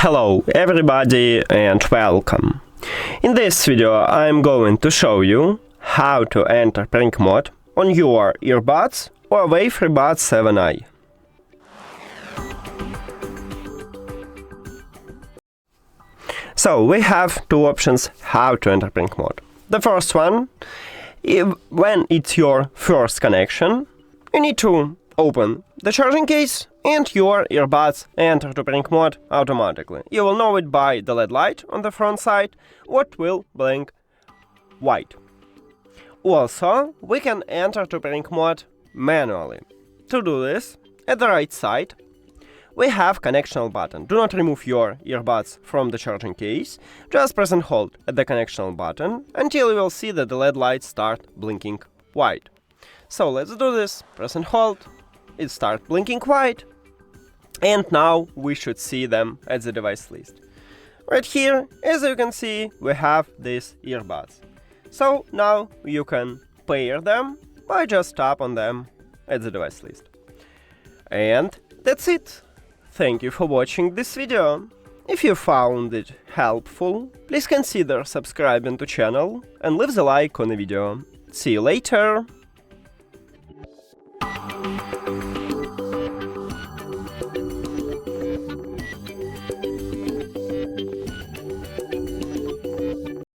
Hello everybody and welcome. In this video I'm going to show you how to enter prank mode on your earbuds HUAWEI Freebuds 7i. So we have two options how to enter prank mode. The first one, when it's your first connection, you need to open the charging case and your earbuds enter to prank mode automatically. You will know it by the LED light on the front side, what will blink white. Also, we can enter to prank mode manually. To do this, at the right side, we have connectional button. Do not remove your earbuds from the charging case, just press and hold at the connectional button until you will see that the LED lights start blinking white. So let's do this, press and hold, it starts blinking white, and now we should see them at the device list. Right here, as you can see, we have these earbuds. So now you can pair them by just tap on them at the device list. And that's it. Thank you for watching this video. If you found it helpful, please consider subscribing to channel and leave the like on the video. See you later!